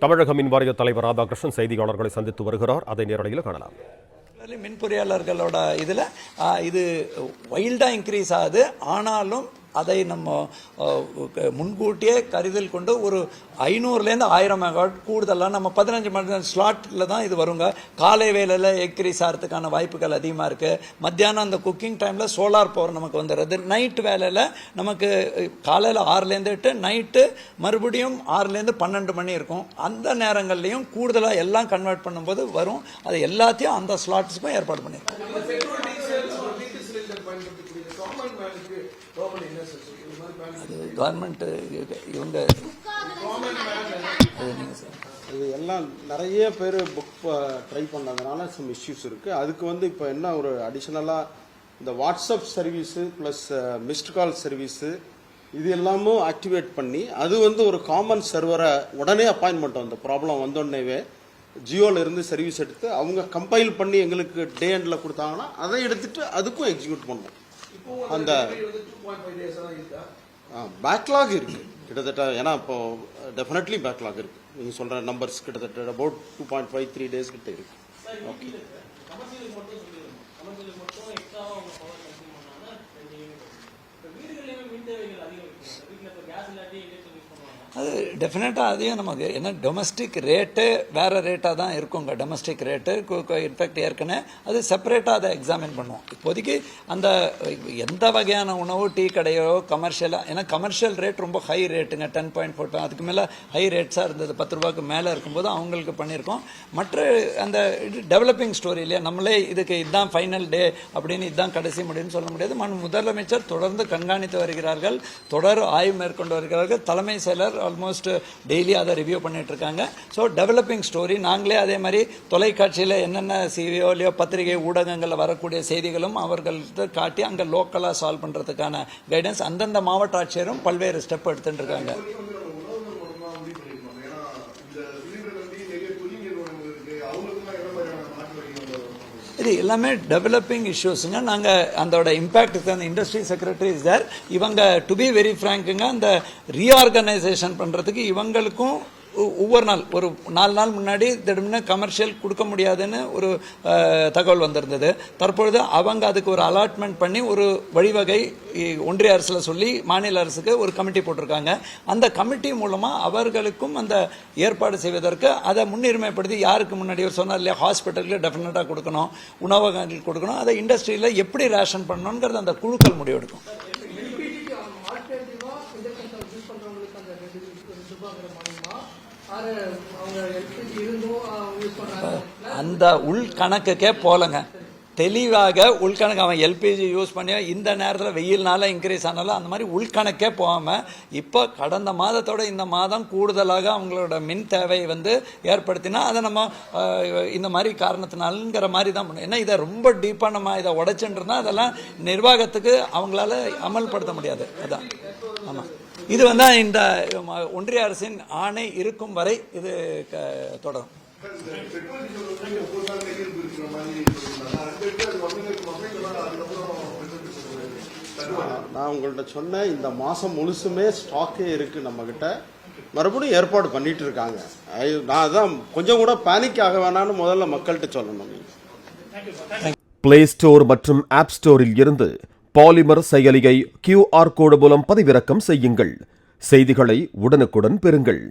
தமிழக மின் வாரிய தலைவர் ராதாகிருஷ்ணன் செய்தியாளர்களை சந்தித்து வருகிறார். அதை நேரடியில் காணலாம். மின் பொறியாளர்களோட இதில் இது வைல்டாக இன்க்ரீஸ் ஆகுது. ஆனாலும் அதை நம்ம முன்கூட்டியே கருதல் கொண்டு ஒரு 500லேருந்து 1000 மெகாவாட் கூடுதலாக நம்ம 15 மணி ஸ்லாட்டில் தான் இது வருங்க. காலை வேலையில் இன்க்ரீஸ் ஆகிறதுக்கான வாய்ப்புகள் அதிகமாக இருக்குது. மத்தியானம் அந்த குக்கிங் டைமில் சோலார் பவர் நமக்கு வந்துடுறது. நைட் வேலையில் நமக்கு காலையில் 6லேருந்து 8, நைட்டு மறுபடியும் 6லேருந்து 12 மணி இருக்கும். அந்த நேரங்கள்லையும் கூடுதலாக எல்லாம் கன்வெர்ட் பண்ணும்போது வரும். அது எல்லாத்தையும் அந்த ஸ்லாட்ஸுக்கும் ஏற்பாடு பண்ணியிருக்கோம். அது கவர்மெண்ட் இவங்க இது எல்லாம் நிறைய பேர் புக் ட்ரை பண்ணதுனால சம் இஷ்யூஸ் இருக்குது. அதுக்கு இப்போ என்ன ஒரு அடிஷ்னலாக இந்த WhatsApp service plus missed call service இது எல்லாமும் ஆக்டிவேட் பண்ணி அது ஒரு காமன் சர்வரை உடனே அப்பாயின்மெண்ட் அந்த ப்ராப்ளம் வந்தோடனேவே ஜியோவில் இருந்து சர்வீஸ் எடுத்து அவங்க கம்பைல் பண்ணி எங்களுக்கு டே எண்டில் கொடுத்தாங்கன்னா அதை எடுத்துகிட்டு அதுக்கும் எக்ஸிக்யூட் பண்ணுவோம். அந்த பேக்லாக் இருக்கு கிட்டத்தட்ட. ஏன்னா இப்போ டெஃபினெட்லி பேக்லாக் இருக்கு. நீங்கள் சொல்கிற நம்பர்ஸ் கிட்டத்தட்ட அபவுட் 2.53 days கிட்ட இருக்கு. ஓகே, அது டெஃபினட்டாக அதையும் நமக்கு ஏன்னா டொமஸ்டிக் ரேட்டு வேறு ரேட்டாக தான் இருக்குங்க. டொமஸ்டிக் ரேட்டு இன்ஃபேக்ட் ஏற்கனவே அது செப்பரேட்டாக அதை எக்ஸாமின் பண்ணுவோம். இப்போதைக்கு அந்த எந்த வகையான உணவு டீ கடையோ கமர்ஷியலாக, ஏன்னா கமர்ஷியல் ரேட் ரொம்ப ஹை ரேட்டுங்க. 10.4 அதுக்கு மேலே ஹை ரேட்ஸாக இருந்தது. 10 ரூபாய்க்கு மேலே இருக்கும்போது அவங்களுக்கு பண்ணியிருக்கோம். மற்ற அந்த டெவலப்பிங் ஸ்டோரி இல்லையா, நம்மளே இதுக்கு இதுதான் ஃபைனல் டே அப்படின்னு இதுதான் கடைசி முடியும்னு சொல்ல முடியாது. முதலமைச்சர் தொடர்ந்து கண்காணித்து வருகிறார்கள், தொடர் ஆய்வு மேற்கொண்டு வருகிறார்கள். தலைமை செயலர் ஆல்மோஸ்ட் டெய்லி அதை ரிவ்யூ பண்ணிட்டு இருக்காங்க. ஸோ டெவலப்பிங் ஸ்டோரி நாங்களே அதே மாதிரி தொலைக்காட்சியில் என்னென்ன சிவியோலையோ பத்திரிகை ஊடகங்களில் வரக்கூடிய செய்திகளும் அவர்கள்ட்ட காட்டி அங்கே லோக்கலாக சால்வ் பண்ணுறதுக்கான கைடன்ஸ் அந்தந்த மாவட்ட ஆட்சியரும் பல்வேறு ஸ்டெப் எடுத்துட்டு இருக்காங்க. இது எல்லாமே டெவலப்பிங் இஷ்யூஸுங்க. நாங்கள் அதோட இம்பேக்டுக்கு அந்த இண்டஸ்ட்ரி செக்ரட்டரி இஸ் தேர். இவங்க டு பி வெரி ஃப்ராங்க்குங்க, அந்த ரீஆர்கனைசேஷன் பண்ணுறதுக்கு இவங்களுக்கும் ஒவ்வொரு நாள் ஒரு 4 நாள் முன்னாடி திடம்னு கமர்ஷியல் கொடுக்க முடியாதுன்னு ஒரு தகவல் வந்திருந்தது. தற்பொழுது அவங்க அதுக்கு ஒரு அலாட்மெண்ட் பண்ணி ஒரு வழிவகை ஒன்றிய அரசில் சொல்லி மாநில அரசுக்கு ஒரு கமிட்டி போட்டிருக்காங்க. அந்த கமிட்டி மூலமாக அவர்களுக்கும் அந்த ஏற்பாடு செய்வதற்கு அதை முன்னுரிமைப்படுத்தி யாருக்கு முன்னாடி ஒரு சொன்னார் இல்லையா, ஹாஸ்பிட்டலுக்கு டெஃபினட்டாக கொடுக்கணும், உணவகங்களுக்கு கொடுக்கணும், அதை இண்டஸ்ட்ரியில் எப்படி ரேஷன் பண்ணணுங்கிறது அந்த குழுக்கள் முடிவெடுக்கும். அந்த உள்கணக்குக்கே போலங்க, தெளிவாக உள்கணக்கு. அவன் எல்பிஜி யூஸ் பண்ணி இந்த நேரத்தில் வெயில்னால இன்க்ரீஸ் ஆனாலும் அந்த மாதிரி உள்கணக்கே போகாமல் இப்போ கடந்த மாதத்தோட இந்த மாதம் கூடுதலாக அவங்களோட மின் தேவை ஏற்படுத்தினா அதை நம்ம இந்த மாதிரி காரணத்தினாலுங்கிற மாதிரி தான் பண்ணும். ஏன்னா இதை ரொம்ப டீப்பாக நம்ம இதை உடைச்சுன்றதுனா அதெல்லாம் நிர்வாகத்துக்கு அவங்களால அமல்படுத்த முடியாது. அதான் ஆமாம், இது இந்த ஒன்றிய அரசின் ஆணை இருக்கும் வரை இது தொடரும். நான் உங்கள்கிட்ட சொன்ன இந்த மாதம் முழுசுமே ஸ்டாக்கே இருக்குது நம்மக்கிட்ட. மறுபடியும் ஏற்பாடு பண்ணிட்டு இருக்காங்க. நான் அதான் கொஞ்சம் கூட பேனிக் ஆக வேணான்னு முதல்ல மக்கள்கிட்ட சொல்லணும். பிளே ஸ்டோர் மற்றும் ஆப் ஸ்டோரில் இருந்து பாலிமர் செயலியை QR கோடு மூலம் பதிவிறக்கம் செய்யுங்கள். செய்திகளை உடனுக்குடன் பெறுங்கள்.